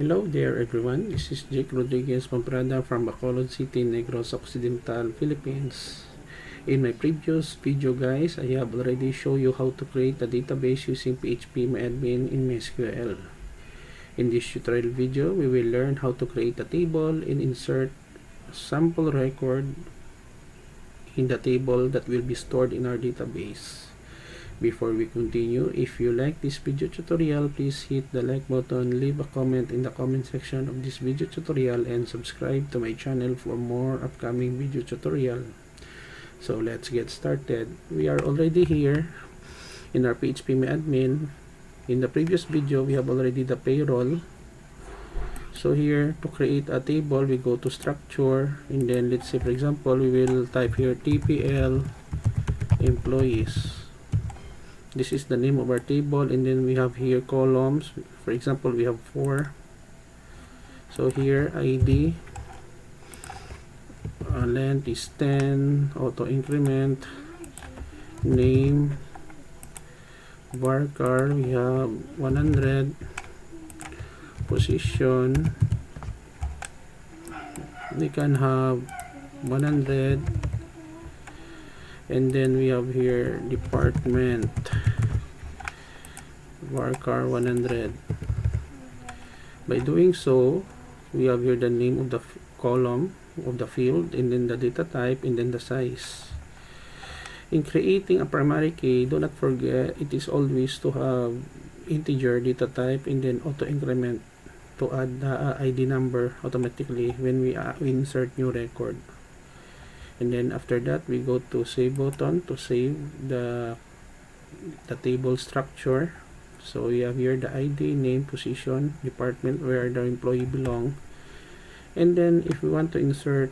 Hello there everyone, this is Jake Rodriguez Pamprada from Bacolod City, Negros Occidental Philippines. In my previous video guys, I have already shown you how to create a database using PHPMyAdmin in MySQL. In this tutorial video, we will learn how to create a table and insert a sample record in the table that will be stored in our database. Before we continue, if you like this video tutorial, please hit the like button, leave a comment in the comment section of this video tutorial, and subscribe to my channel for more upcoming video tutorial. So let's get started. We are already here in our PHPMyAdmin. In the previous video, we have already the payroll. So here, to create a table, we go to structure, and then let's say for example, we will type here TPL employees. This is the name of our table, and then we have here columns. For example, we have 4. So here ID length is 10, auto increment, name, varchar we have 100, position we can have 100, and then we have here department varchar 100. By doing so, we have here the name of the column of the field, and then the data type, and then the size. In creating a primary key, do not forget it is always to have integer data type and then auto increment to add the ID number automatically when we insert new record. And then after that, we go to save button to save the table structure. So we have here the ID, name, position, department where the employee belong. And then if we want to insert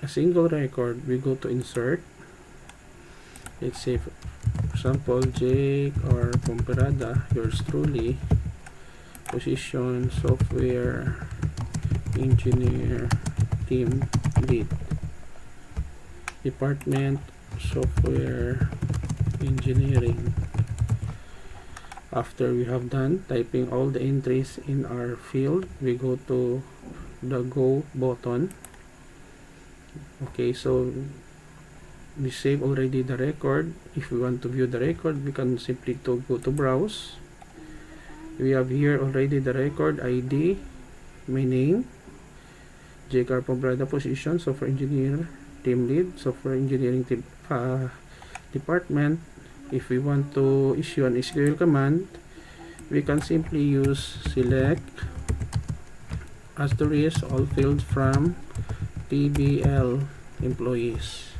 a single record, we go to insert. Let's say for example Jake or Pamprada, yours truly, position software engineer team lead, department software engineering. After we have done typing all the entries in our field, we go to the go button. Okay, so we save already the record. If we want to view the record, we can simply go to browse. We have here already the record ID, my name, Jake Pamprada, position software engineer team lead, software engineering team, department. If we want to issue an SQL command, we can simply use select asterisk all fields from TBL employees,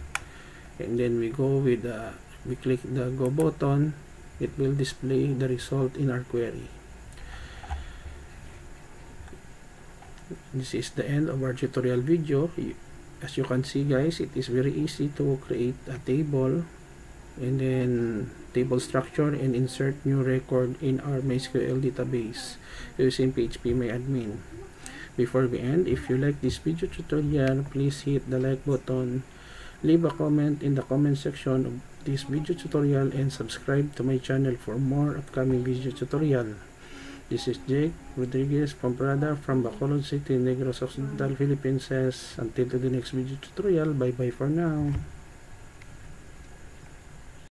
and then we go with we click the go button. It will display the result in our query. This is the end of our tutorial video. As you can see guys, it is very easy to create a table and then table structure and insert new record in our MySQL database using PHPMyAdmin. Before we end, if you like this video tutorial, please hit the like button, leave a comment in the comment section of this video tutorial, and subscribe to my channel for more upcoming video tutorial. This is Jake Rodriguez Pamprada from Bacolod City, Negros Occidental Philippines. Until to the next video tutorial, bye bye for now.